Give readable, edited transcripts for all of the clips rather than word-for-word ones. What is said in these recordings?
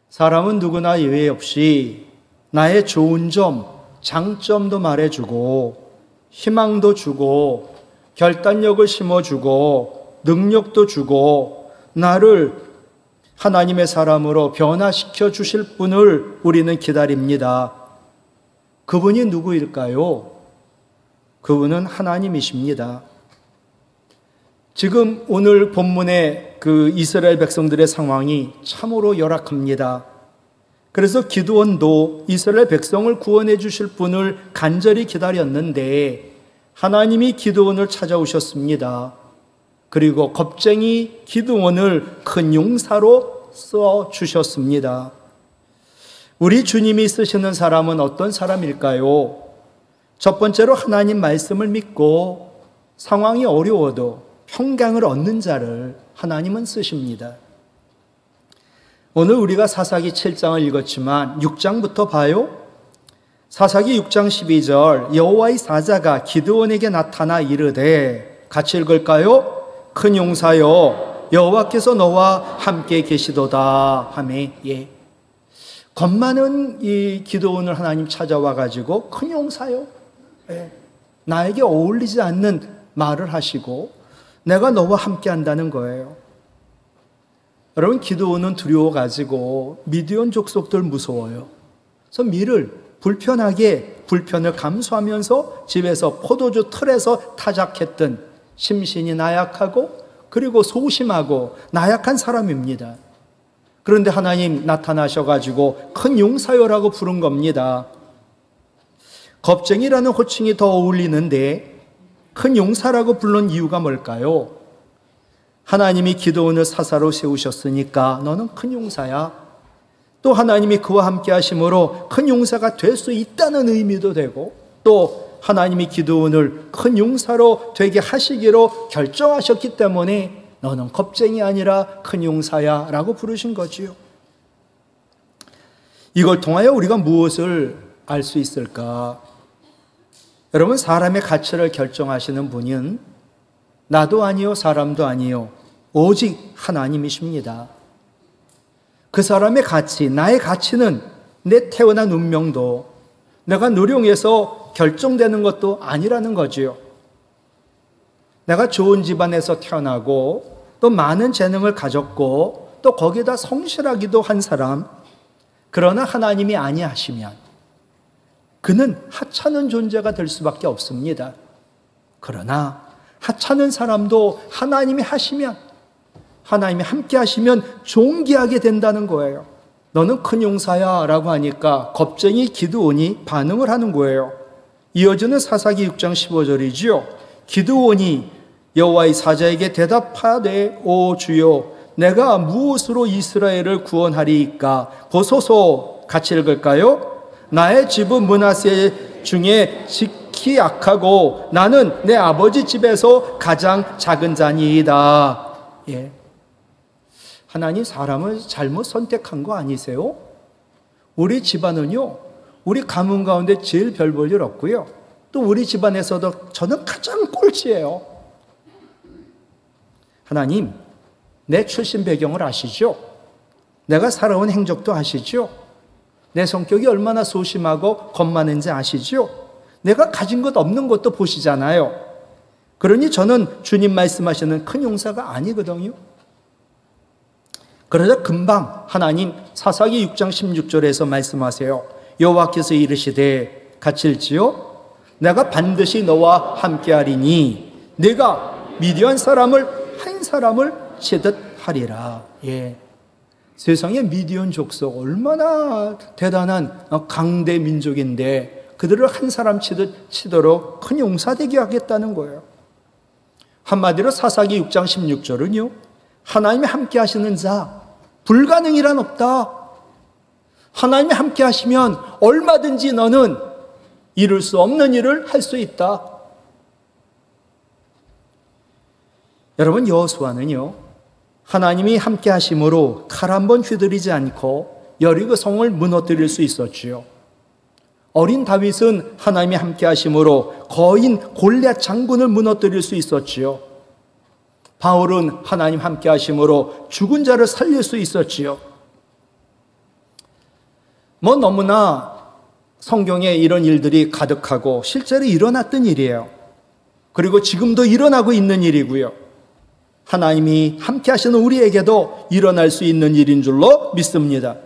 사람은 누구나 예외 없이 나의 좋은 점, 장점도 말해주고 희망도 주고 결단력을 심어주고 능력도 주고 나를 하나님의 사람으로 변화시켜 주실 분을 우리는 기다립니다. 그분이 누구일까요? 그분은 하나님이십니다. 지금 오늘 본문의 그 이스라엘 백성들의 상황이 참으로 열악합니다. 그래서 기드온도 이스라엘 백성을 구원해 주실 분을 간절히 기다렸는데 하나님이 기드온을 찾아오셨습니다. 그리고 겁쟁이 기드온을 큰 용사로 써주셨습니다. 우리 주님이 쓰시는 사람은 어떤 사람일까요? 첫 번째로 하나님 말씀을 믿고 상황이 어려워도 평강을 얻는 자를 하나님은 쓰십니다. 오늘 우리가 사사기 7장을 읽었지만 6장부터 봐요. 사사기 6장 12절 여호와의 사자가 기드온에게 나타나 이르되 같이 읽을까요? 큰 용사여 여호와께서 너와 함께 계시도다 하매 겁 많은 이 기드온을 하나님 찾아와 가지고 큰 용사요 나에게 어울리지 않는 말을 하시고 내가 너와 함께 한다는 거예요. 여러분 기드온은 두려워가지고 미디안 족속들 무서워요. 그래서 불편을 감수하면서 집에서 포도주 틀에서 타작했던 심신이 나약하고 그리고 소심하고 나약한 사람입니다. 그런데 하나님 나타나셔가지고 큰 용사요라고 부른 겁니다. 겁쟁이라는 호칭이 더 어울리는데 큰 용사라고 부른 이유가 뭘까요? 하나님이 기드온을 사사로 세우셨으니까 너는 큰 용사야. 또 하나님이 그와 함께 하심으로 큰 용사가 될 수 있다는 의미도 되고 또 하나님이 기드온을 큰 용사로 되게 하시기로 결정하셨기 때문에 너는 겁쟁이 아니라 큰 용사야 라고 부르신 거지요. 이걸 통하여 우리가 무엇을 알 수 있을까? 여러분 사람의 가치를 결정하시는 분은 나도 아니요 사람도 아니요 오직 하나님이십니다. 그 사람의 가치, 나의 가치는 내 태어난 운명도 내가 노력해서 결정되는 것도 아니라는 거지요. 내가 좋은 집안에서 태어나고 또 많은 재능을 가졌고 또 거기다 성실하기도 한 사람, 그러나 하나님이 아니하시면 그는 하찮은 존재가 될 수밖에 없습니다. 그러나 하찮은 사람도 하나님이 하시면, 하나님이 함께 하시면 존귀하게 된다는 거예요. 너는 큰 용사야 라고 하니까 겁쟁이 기드온이 반응을 하는 거예요. 이어지는 사사기 6장 15절이지요. 기드온이 여호와의 사자에게 대답하되 오 주여 내가 무엇으로 이스라엘을 구원하리이까? 보소서. 같이 읽을까요? 나의 집은 므낫세 중에 지키 약하고 나는 내 아버지 집에서 가장 작은 자니이다. 하나님 사람을 잘못 선택한 거 아니세요? 우리 집안은요, 우리 가문 가운데 제일 별 볼 일 없고요. 또 우리 집안에서도 저는 가장 꼴찌예요. 하나님, 내 출신 배경을 아시죠? 내가 살아온 행적도 아시죠? 내 성격이 얼마나 소심하고 겁 많은지 아시죠? 내가 가진 것 없는 것도 보시잖아요. 그러니 저는 주님 말씀하시는 큰 용사가 아니거든요. 그러자 금방 하나님 사사기 6장 16절에서 말씀하세요. 여호와께서 이르시되 같이 읽지요. 내가 반드시 너와 함께하리니 내가 미디안 사람을 한 사람을 치듯 하리라. 세상에 미디안 족속 얼마나 대단한 강대 민족인데 그들을 한 사람 치도록 큰 용사 되게 하겠다는 거예요. 한마디로 사사기 6장 16절은요. 하나님이 함께 하시는 자, 불가능이란 없다. 하나님이 함께 하시면 얼마든지 너는 이룰 수 없는 일을 할 수 있다. 여러분 여호수아는요, 하나님이 함께 하심으로 칼 한 번 휘두르지 않고 여리고 성을 무너뜨릴 수 있었지요. 어린 다윗은 하나님이 함께 하심으로 거인 골리앗 장군을 무너뜨릴 수 있었지요. 바울은 하나님 함께 하심으로 죽은 자를 살릴 수 있었지요. 너무나 성경에 이런 일들이 가득하고 실제로 일어났던 일이에요. 그리고 지금도 일어나고 있는 일이고요. 하나님이 함께 하시는 우리에게도 일어날 수 있는 일인 줄로 믿습니다.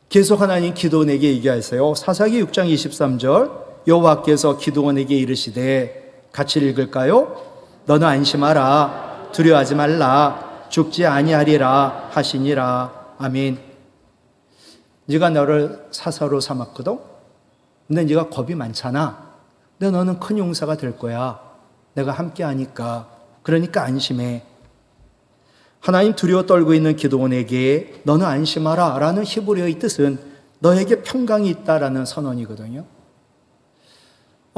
계속 하나님 기드온에게 얘기하세요. 사사기 6장 23절, 여호와께서 기드온에게 이르시되, 같이 읽을까요? 너는 안심하라, 두려워하지 말라, 죽지 아니하리라 하시니라. 아멘. 네가 너를 사사로 삼았거든. 근데 네가 겁이 많잖아. 근데 너는 큰 용사가 될 거야. 내가 함께 하니까. 그러니까 안심해. 하나님 두려워 떨고 있는 기드온에게 너는 안심하라 라는 히브리어의 뜻은 너에게 평강이 있다라는 선언이거든요.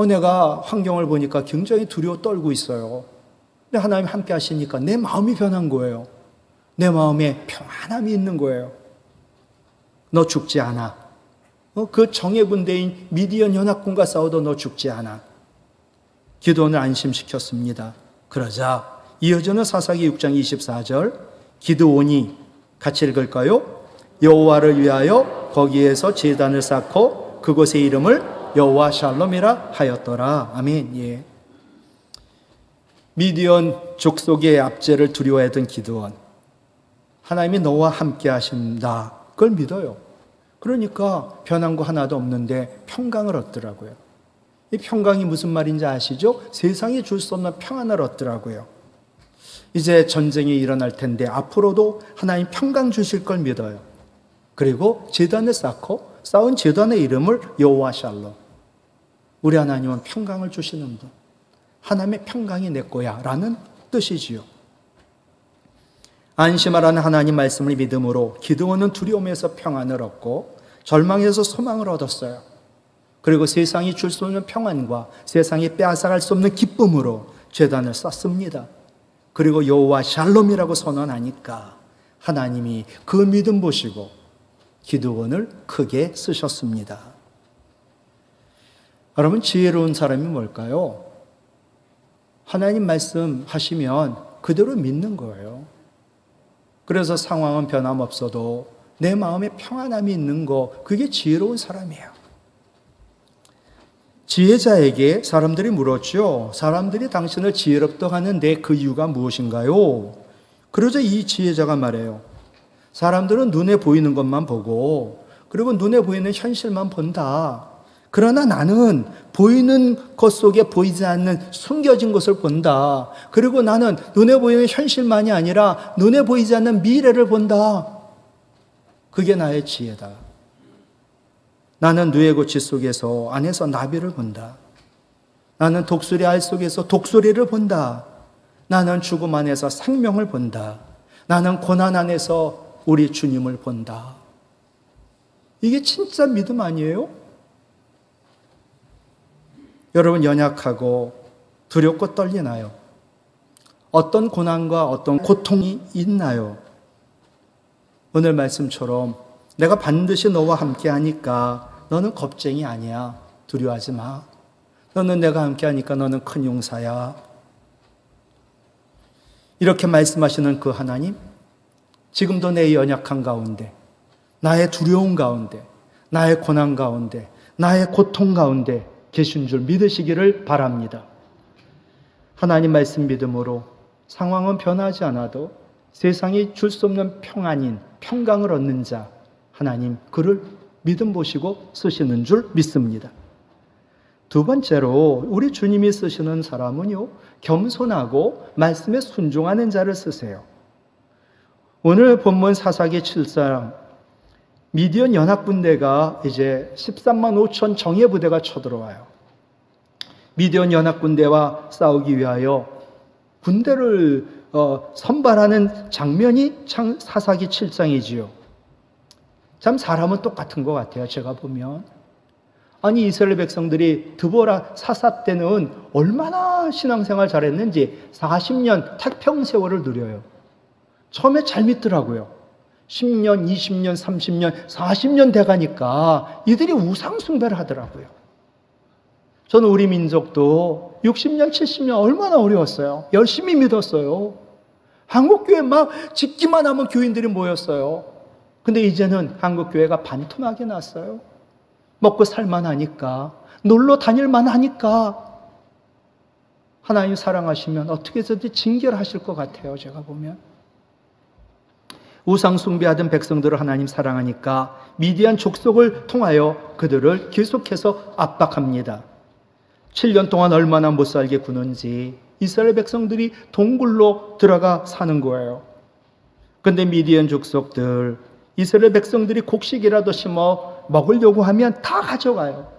내가 환경을 보니까 굉장히 두려워 떨고 있어요. 근데 하나님 함께 하시니까 내 마음이 변한 거예요. 내 마음에 평안함이 있는 거예요. 너 죽지 않아. 그 정예 군대인 미디안 연합군과 싸워도 너 죽지 않아. 기드온을 안심시켰습니다. 그러자 이어지는 사사기 6장 24절, 기드온이, 같이 읽을까요? 여호와를 위하여 거기에서 제단을 쌓고 그곳의 이름을 여호와 샬롬이라 하였더라. 아멘. 예. 미디안 족속의 압제를 두려워했던 기드온, 하나님이 너와 함께 하신다, 그걸 믿어요. 그러니까 변한 거 하나도 없는데 평강을 얻더라고요. 이 평강이 무슨 말인지 아시죠? 세상이 줄 수 없는 평안을 얻더라고요. 이제 전쟁이 일어날 텐데 앞으로도 하나님 평강 주실 걸 믿어요. 그리고 제단을 쌓고 쌓은 제단의 이름을 여호와 샬롬. 우리 하나님은 평강을 주시는 분. 하나님의 평강이 내 거야 라는 뜻이지요. 안심하라는 하나님 말씀을 믿음으로 기드온은 두려움에서 평안을 얻고 절망에서 소망을 얻었어요. 그리고 세상이 줄 수 없는 평안과 세상이 빼앗아갈 수 없는 기쁨으로 제단을 쌓습니다. 그리고 여호와 샬롬이라고 선언하니까 하나님이 그 믿음 보시고 기드온을 크게 쓰셨습니다. 여러분, 지혜로운 사람이 뭘까요? 하나님 말씀하시면 그대로 믿는 거예요. 그래서 상황은 변함없어도 내 마음에 평안함이 있는 거, 그게 지혜로운 사람이에요. 지혜자에게 사람들이 물었죠. 사람들이 당신을 지혜롭다고 하는데 그 이유가 무엇인가요? 그러자 이 지혜자가 말해요. 사람들은 눈에 보이는 것만 보고, 그리고 눈에 보이는 현실만 본다. 그러나 나는 보이는 것 속에 보이지 않는 숨겨진 것을 본다. 그리고 나는 눈에 보이는 현실만이 아니라 눈에 보이지 않는 미래를 본다. 그게 나의 지혜다. 나는 누에고치 속에서 안에서 나비를 본다. 나는 독수리 알 속에서 독수리를 본다. 나는 죽음 안에서 생명을 본다. 나는 고난 안에서 우리 주님을 본다. 이게 진짜 믿음 아니에요? 여러분, 연약하고 두렵고 떨리나요? 어떤 고난과 어떤 고통이 있나요? 오늘 말씀처럼 내가 반드시 너와 함께 하니까 너는 겁쟁이 아니야. 두려워하지 마. 너는 내가 함께 하니까 너는 큰 용사야. 이렇게 말씀하시는 그 하나님, 지금도 내 연약한 가운데, 나의 두려움 가운데, 나의 고난 가운데, 나의 고통 가운데 계신 줄 믿으시기를 바랍니다. 하나님 말씀 믿음으로 상황은 변하지 않아도 세상이 줄 수 없는 평안인 평강을 얻는 자, 하나님 그를 믿음 보시고 쓰시는 줄 믿습니다. 두 번째로 우리 주님이 쓰시는 사람은요, 겸손하고 말씀에 순종하는 자를 쓰세요. 오늘 본문 사사기 7장, 미디안 연합군대가 이제 13만 5천 정예 부대가 쳐들어와요. 미디안 연합군대와 싸우기 위하여 군대를 선발하는 장면이 사사기 7장이지요. 참 사람은 똑같은 것 같아요. 제가 보면. 아니, 이스라엘 백성들이 드보라 사사 때는 얼마나 신앙생활 잘했는지 40년 태평세월을 누려요. 처음에 잘 믿더라고요. 10년, 20년, 30년, 40년 돼가니까 이들이 우상숭배를 하더라고요. 저는 우리 민족도 60년, 70년 얼마나 어려웠어요. 열심히 믿었어요. 한국교회 막 짓기만 하면 교인들이 모였어요. 근데 이제는 한국교회가 반토막이 났어요. 먹고 살만하니까, 놀러 다닐만 하니까. 하나님 사랑하시면 어떻게 해서든 징계하실 것 같아요, 제가 보면. 우상 숭배하던 백성들을 하나님 사랑하니까 미디안 족속을 통하여 그들을 계속해서 압박합니다. 7년 동안 얼마나 못 살게 구는지 이스라엘 백성들이 동굴로 들어가 사는 거예요. 근데 미디안 족속들, 이스라엘 백성들이 곡식이라도 심어 먹으려고 하면 다 가져가요.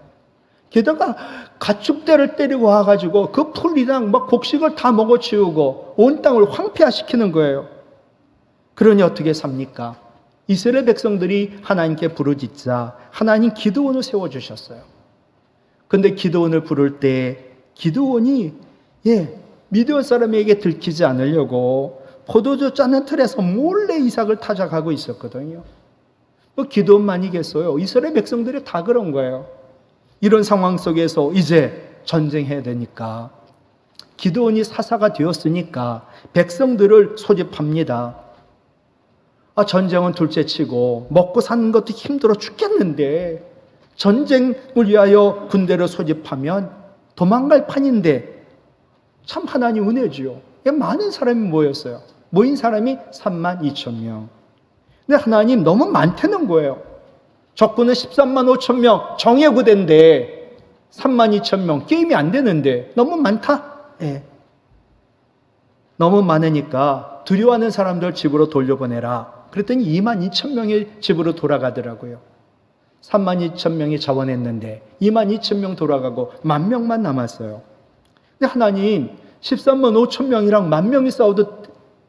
게다가 가축대를 데리고 와가지고 그 풀이랑 막 곡식을 다 먹어치우고 온 땅을 황폐화시키는 거예요. 그러니 어떻게 삽니까? 이스라엘 백성들이 하나님께 부르짖자 하나님 기드온을 세워주셨어요. 근데 기드온을 부를 때 기드온이 미디안 사람에게 들키지 않으려고 포도주 짜는 틀에서 몰래 이삭을 타작하고 있었거든요. 뭐 기드온만이겠어요? 이스라엘 백성들이 다 그런 거예요. 이런 상황 속에서 이제 전쟁해야 되니까 기드온이 사사가 되었으니까 백성들을 소집합니다. 전쟁은 둘째치고 먹고 사는 것도 힘들어 죽겠는데 전쟁을 위하여 군대를 소집하면 도망갈 판인데 참 하나님 은혜지요. 많은 사람이 모였어요. 모인 사람이 32,000명. 근데 하나님 너무 많다는 거예요. 적군은 13만 5천 명, 정예부대인데 32,000명, 게임이 안 되는데 너무 많다? 너무 많으니까 두려워하는 사람들 집으로 돌려보내라. 그랬더니 22,000명이 집으로 돌아가더라고요. 32,000명이 자원했는데 22,000명 돌아가고 10,000명만 남았어요. 근데 하나님 13만 5천 명이랑 10,000명이 싸워도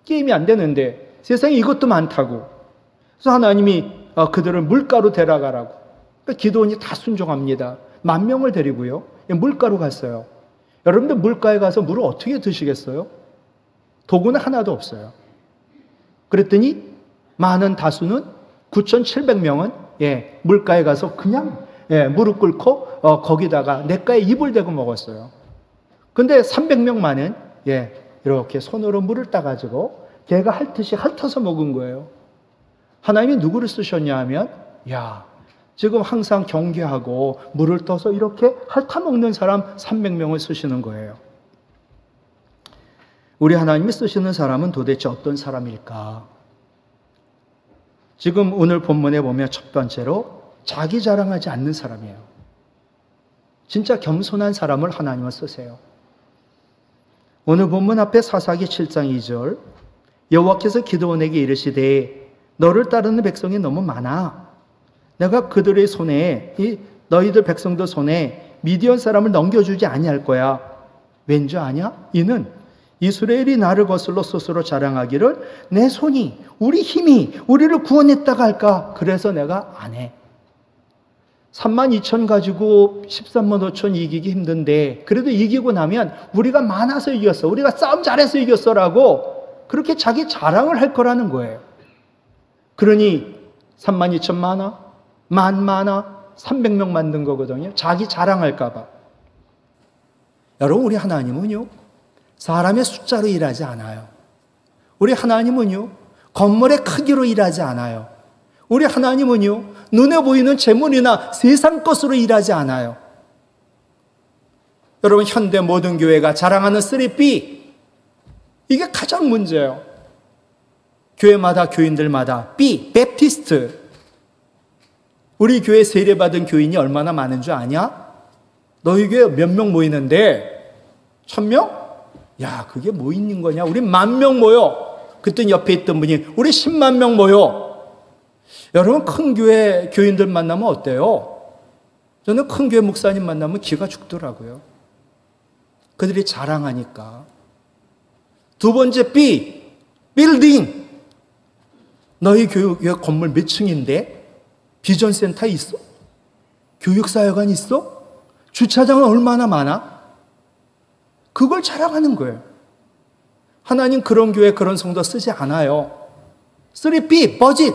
게임이 안 되는데 세상에 이것도 많다고. 그래서 하나님이 그들을 물가로 데려가라고. 그러니까 기드온이 다 순종합니다. 10,000명을 데리고요. 물가로 갔어요. 여러분들 물가에 가서 물을 어떻게 드시겠어요? 도구는 하나도 없어요. 그랬더니 많은 다수는 9,700명은 물가에 가서 그냥 무릎 꿇고 거기다가 냇가에 입을 대고 먹었어요. 근데 300명만은 이렇게 손으로 물을 따가지고 걔가 핥듯이 핥아서 먹은 거예요. 하나님이 누구를 쓰셨냐 하면 지금 항상 경계하고 물을 떠서 이렇게 핥아먹는 사람 300명을 쓰시는 거예요. 우리 하나님이 쓰시는 사람은 도대체 어떤 사람일까? 지금 오늘 본문에 보면 첫 번째로 자기 자랑하지 않는 사람이에요. 진짜 겸손한 사람을 하나님은 쓰세요. 오늘 본문 앞에 사사기 7장 2절 여호와께서 기드온에게 이르시되 너를 따르는 백성이 너무 많아. 내가 그들의 손에 너희들 백성들 손에 미디안 사람을 넘겨주지 아니할 거야. 왠지 아냐? 이는 이스라엘이 나를 거슬러 스스로 자랑하기를 내 손이 우리 힘이 우리를 구원했다가 할까? 그래서 내가 안 해. 32,000 가지고 13만 5천 이기기 힘든데 그래도 이기고 나면 우리가 많아서 이겼어. 우리가 싸움 잘해서 이겼어라고 그렇게 자기 자랑을 할 거라는 거예요. 그러니 32,000 많아? 많아? 300명 만든 거거든요. 자기 자랑할까 봐. 여러분 우리 하나님은요. 사람의 숫자로 일하지 않아요. 우리 하나님은요. 건물의 크기로 일하지 않아요. 우리 하나님은요. 눈에 보이는 재물이나 세상 것으로 일하지 않아요. 여러분 현대 모든 교회가 자랑하는 3B 이게 가장 문제예요. 교회마다 교인들마다 B, 베프티스트. 우리 교회 세례받은 교인이 얼마나 많은 줄 아냐? 너희 교회 몇 명 모이는데 1,000명? 야, 그게 뭐 있는 거냐? 우리 10,000명 모여. 그때 옆에 있던 분이 우리 10만 명 모여. 여러분 큰 교회 교인들 만나면 어때요? 저는 큰 교회 목사님 만나면 기가 죽더라고요. 그들이 자랑하니까. 두 번째 B, 빌딩. 너희 교회 건물 몇 층인데? 비전센터 있어? 교육사회관 있어? 주차장은 얼마나 많아? 그걸 자랑하는 거예요. 하나님 그런 교회 그런 성도 쓰지 않아요. 3B, 버짓.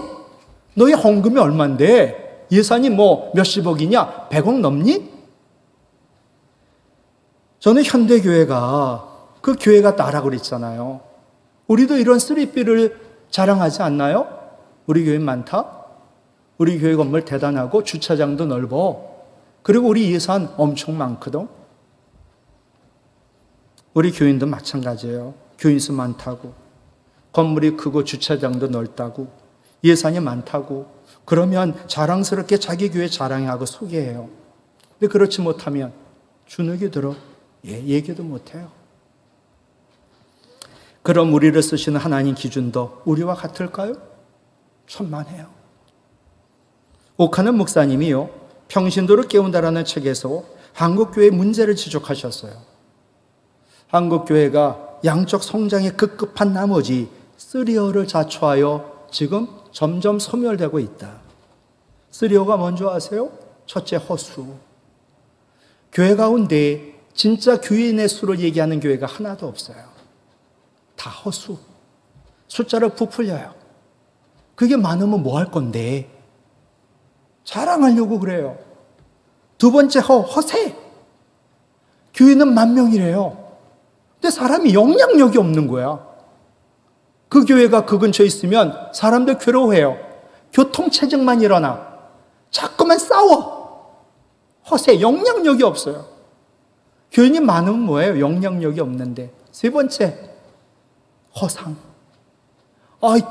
너희 헌금이 얼만데? 예산이 뭐 몇십억이냐? 100억 넘니? 저는 현대교회가 그 교회가 나라고 그랬잖아요. 우리도 이런 3B를 자랑하지 않나요? 우리 교회 많다? 우리 교회 건물 대단하고 주차장도 넓어. 그리고 우리 예산 엄청 많거든. 우리 교인도 마찬가지예요. 교인 수 많다고, 건물이 크고 주차장도 넓다고, 예산이 많다고, 그러면 자랑스럽게 자기 교회 자랑하고 소개해요. 근데 그렇지 못하면 주눅이 들어 얘기도 못해요. 그럼 우리를 쓰시는 하나님 기준도 우리와 같을까요? 천만해요. 옥하는 목사님이요, 평신도를 깨운다라는 책에서 한국교회의 문제를 지적하셨어요. 한국교회가 양적 성장에 급급한 나머지 3O를 자초하여 지금 점점 소멸되고 있다. 3O가 뭔지 아세요? 첫째, 허수. 교회 가운데 진짜 교인의 수를 얘기하는 교회가 하나도 없어요. 다 허수. 숫자를 부풀려요. 그게 많으면 뭐 할 건데? 자랑하려고 그래요. 두 번째, 허세. 교인은 10,000명이래요. 근데 사람이 영향력이 없는 거야. 그 교회가 그 근처에 있으면 사람들 괴로워해요. 교통체증만 일어나. 자꾸만 싸워. 허세, 영향력이 없어요. 교인이 많으면 뭐예요? 영향력이 없는데. 세 번째, 허상.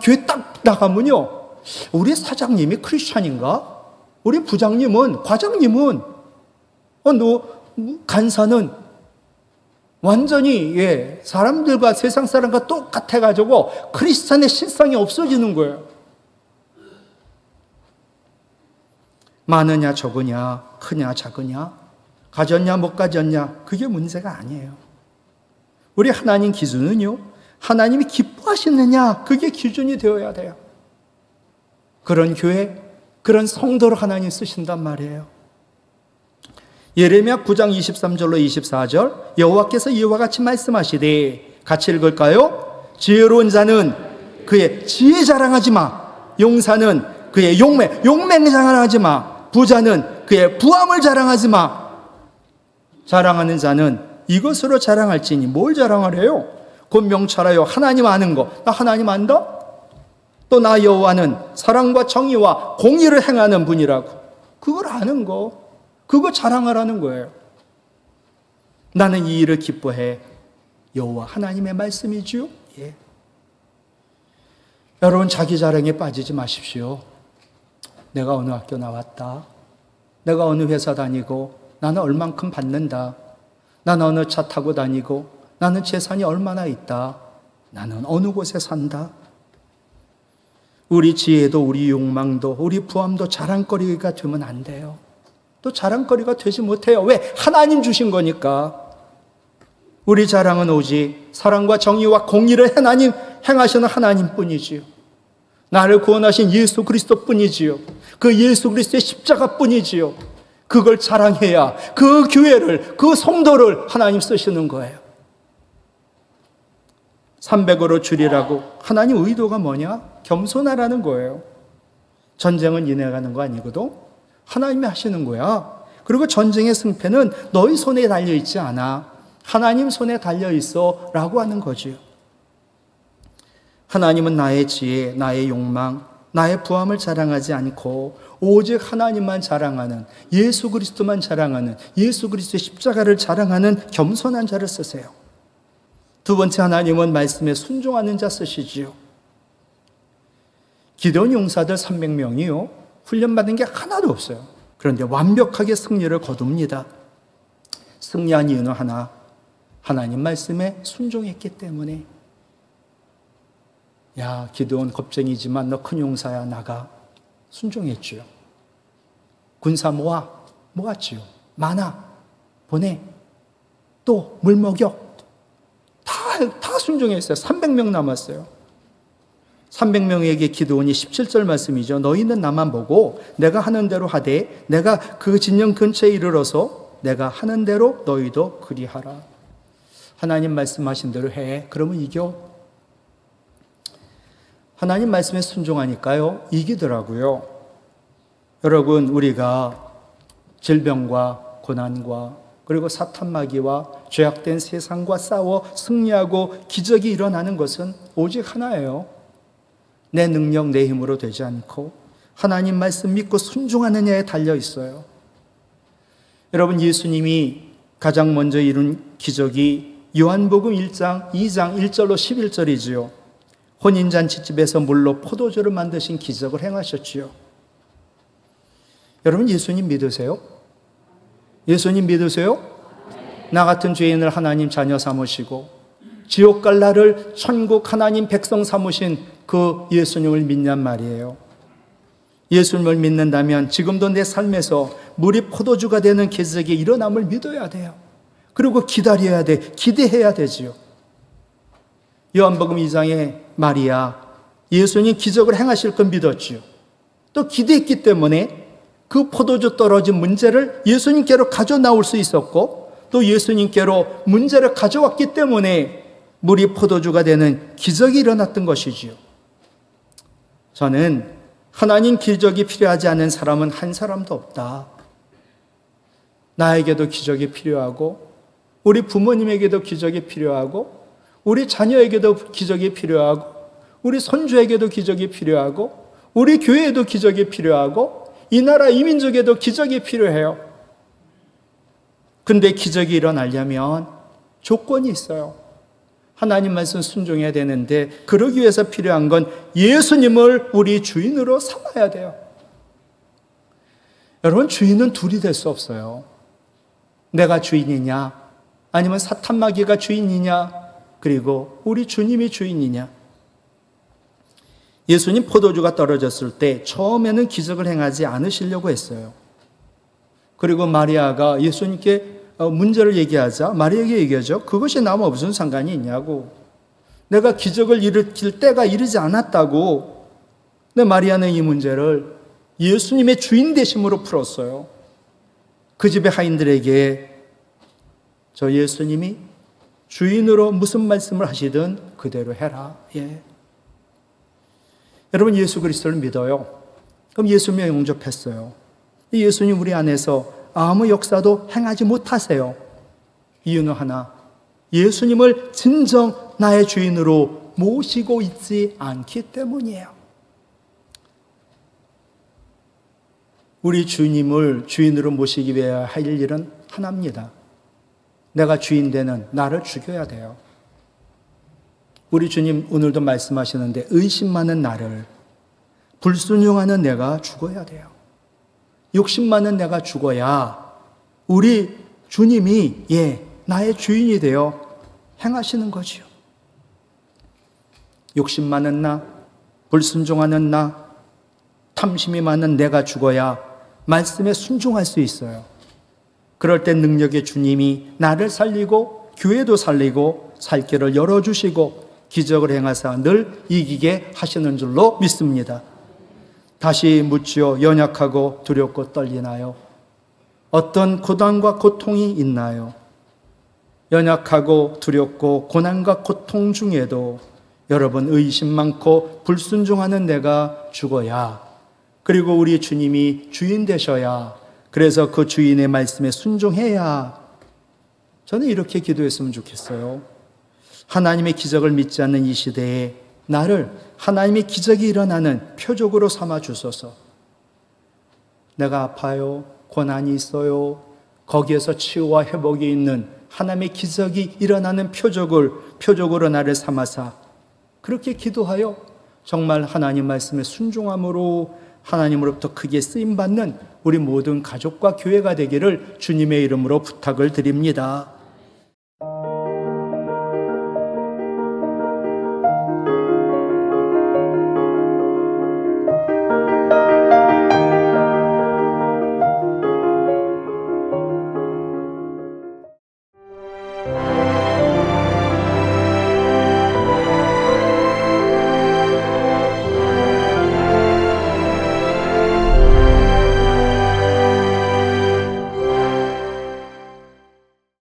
교회 딱 나가면요, 우리 사장님이 크리스찬인가? 우리 부장님은, 과장님은, 간사는 완전히 사람들과 세상 사람과 똑같아가지고 크리스찬의 신상이 없어지는 거예요. 많으냐 적으냐, 크냐 작으냐, 가졌냐 못 가졌냐, 그게 문제가 아니에요. 우리 하나님 기준은요, 하나님이 기뻐하시느냐, 그게 기준이 되어야 돼요. 그런 교회, 그런 성도를 하나님 쓰신단 말이에요. 예레미야 9장 23절로 24절, 여호와께서 이와 같이 말씀하시되, 같이 읽을까요? 지혜로운 자는 그의 지혜 자랑하지 마. 용사는 그의 용맹 자랑하지 마. 부자는 그의 부함을 자랑하지 마. 자랑하는 자는 이것으로 자랑할지니, 뭘 자랑하래요? 곧 명철하여 하나님 아는 거. 나 하나님 안다? 또 나 여호와는 사랑과 정의와 공의를 행하는 분이라고. 그걸 아는 거, 그거 자랑하라는 거예요. 나는 이 일을 기뻐해. 여호와 하나님의 말씀이지요. 예. 여러분, 자기 자랑에 빠지지 마십시오. 내가 어느 학교 나왔다, 내가 어느 회사 다니고, 나는 얼만큼 받는다, 나는 어느 차 타고 다니고, 나는 재산이 얼마나 있다, 나는 어느 곳에 산다. 우리 지혜도 우리 욕망도 우리 부함도 자랑거리가 되면 안 돼요. 또 자랑거리가 되지 못해요. 왜? 하나님 주신 거니까. 우리 자랑은 오직 사랑과 정의와 공의를 행하시는 하나님뿐이지요. 나를 구원하신 예수 그리스도뿐이지요. 그 예수 그리스도의 십자가뿐이지요. 그걸 자랑해야 그 교회를, 그 성도를 하나님 쓰시는 거예요. 300으로 줄이라고. 하나님 의도가 뭐냐? 겸손하라는 거예요. 전쟁은 니네가 하는 거 아니거든. 하나님이 하시는 거야. 그리고 전쟁의 승패는 너희 손에 달려있지 않아. 하나님 손에 달려있어 라고 하는 거지요. 하나님은 나의 지혜, 나의 욕망, 나의 부함을 자랑하지 않고 오직 하나님만 자랑하는, 예수 그리스도만 자랑하는, 예수 그리스도의 십자가를 자랑하는 겸손한 자를 쓰세요. 두 번째, 하나님은 말씀에 순종하는 자 쓰시지요. 기드온 용사들 300명이요, 훈련받은 게 하나도 없어요. 그런데 완벽하게 승리를 거둡니다. 승리한 이유는 하나, 하나님 말씀에 순종했기 때문에. 야, 기드온 겁쟁이지만 너 큰 용사야, 나가. 순종했지요. 군사 모았지요. 많아, 보내. 또 물 먹여. 다 순종했어요. 300명 남았어요. 300명에게 기드온이 17절 말씀이죠. 너희는 나만 보고 내가 하는 대로 하되 내가 그 진영 근처에 이르러서 내가 하는 대로 너희도 그리하라. 하나님 말씀하신 대로 해. 그러면 이겨. 하나님 말씀에 순종하니까요, 이기더라고요. 여러분, 우리가 질병과 고난과 그리고 사탄 마귀와 죄악된 세상과 싸워 승리하고 기적이 일어나는 것은 오직 하나예요. 내 능력, 내 힘으로 되지 않고 하나님 말씀 믿고 순종하느냐에 달려 있어요. 여러분, 예수님이 가장 먼저 이룬 기적이 요한복음 1장 2장 1절로 11절이지요. 혼인잔치집에서 물로 포도주를 만드신 기적을 행하셨지요. 여러분, 예수님 믿으세요? 예수님 믿으세요? 나 같은 죄인을 하나님 자녀 삼으시고 지옥 갈 나를 천국 하나님 백성 삼으신 그 예수님을 믿냔 말이에요. 예수님을 믿는다면 지금도 내 삶에서 물이 포도주가 되는 기적이 일어남을 믿어야 돼요. 그리고 기다려야 돼. 기대해야 되지요. 요한복음 2장에 마리아, 예수님 기적을 행하실 걸 믿었지요. 또 기대했기 때문에 그 포도주 떨어진 문제를 예수님께로 가져 나올 수 있었고, 또 예수님께로 문제를 가져왔기 때문에 물이 포도주가 되는 기적이 일어났던 것이지요. 저는 하나님 기적이 필요하지 않은 사람은 한 사람도 없다. 나에게도 기적이 필요하고, 우리 부모님에게도 기적이 필요하고, 우리 자녀에게도 기적이 필요하고, 우리 손주에게도 기적이 필요하고, 우리 교회에도 기적이 필요하고, 이 나라 이민족에도 기적이 필요해요. 근데 기적이 일어나려면 조건이 있어요. 하나님 말씀 순종해야 되는데, 그러기 위해서 필요한 건 예수님을 우리 주인으로 삼아야 돼요. 여러분, 주인은 둘이 될 수 없어요. 내가 주인이냐, 아니면 사탄 마귀가 주인이냐, 그리고 우리 주님이 주인이냐. 예수님 포도주가 떨어졌을 때 처음에는 기적을 행하지 않으시려고 했어요. 그리고 마리아가 예수님께 문제를 얘기하자 마리아에게 얘기하죠. 그것이 나와 무슨 상관이 있냐고. 내가 기적을 일으킬 때가 이르지 않았다고. 근데 마리아는 이 문제를 예수님의 주인 되심으로 풀었어요. 그 집의 하인들에게 저 예수님이 주인으로 무슨 말씀을 하시든 그대로 해라. 예. 여러분, 예수 그리스도를 믿어요. 그럼 예수님을 영접했어요. 이 예수님 우리 안에서 아무 역사도 행하지 못하세요. 이유는 하나, 예수님을 진정 나의 주인으로 모시고 있지 않기 때문이에요. 우리 주님을 주인으로 모시기 위해 할 일은 하나입니다. 내가 주인 되는 나를 죽여야 돼요. 우리 주님 오늘도 말씀하시는데 의심 많은 나를, 불순종하는 내가 죽어야 돼요. 욕심 많은 내가 죽어야 우리 주님이 나의 주인이 되어 행하시는 거지요. 욕심 많은 나, 불순종하는 나, 탐심이 많은 내가 죽어야 말씀에 순종할 수 있어요. 그럴 때 능력의 주님이 나를 살리고 교회도 살리고 살 길을 열어주시고 기적을 행하사 늘 이기게 하시는 줄로 믿습니다. 다시 묻지요. 연약하고 두렵고 떨리나요? 어떤 고난과 고통이 있나요? 연약하고 두렵고 고난과 고통 중에도 여러분, 의심 많고 불순종하는 내가 죽어야, 그리고 우리 주님이 주인 되셔야, 그래서 그 주인의 말씀에 순종해야, 저는 이렇게 기도했으면 좋겠어요. 하나님의 기적을 믿지 않는 이 시대에 나를 하나님의 기적이 일어나는 표적으로 삼아 주소서. 내가 아파요, 고난이 있어요, 거기에서 치유와 회복이 있는 하나님의 기적이 일어나는 표적으로 나를 삼아사, 그렇게 기도하여 정말 하나님 말씀에 순종함으로 하나님으로부터 크게 쓰임받는 우리 모든 가족과 교회가 되기를 주님의 이름으로 부탁을 드립니다.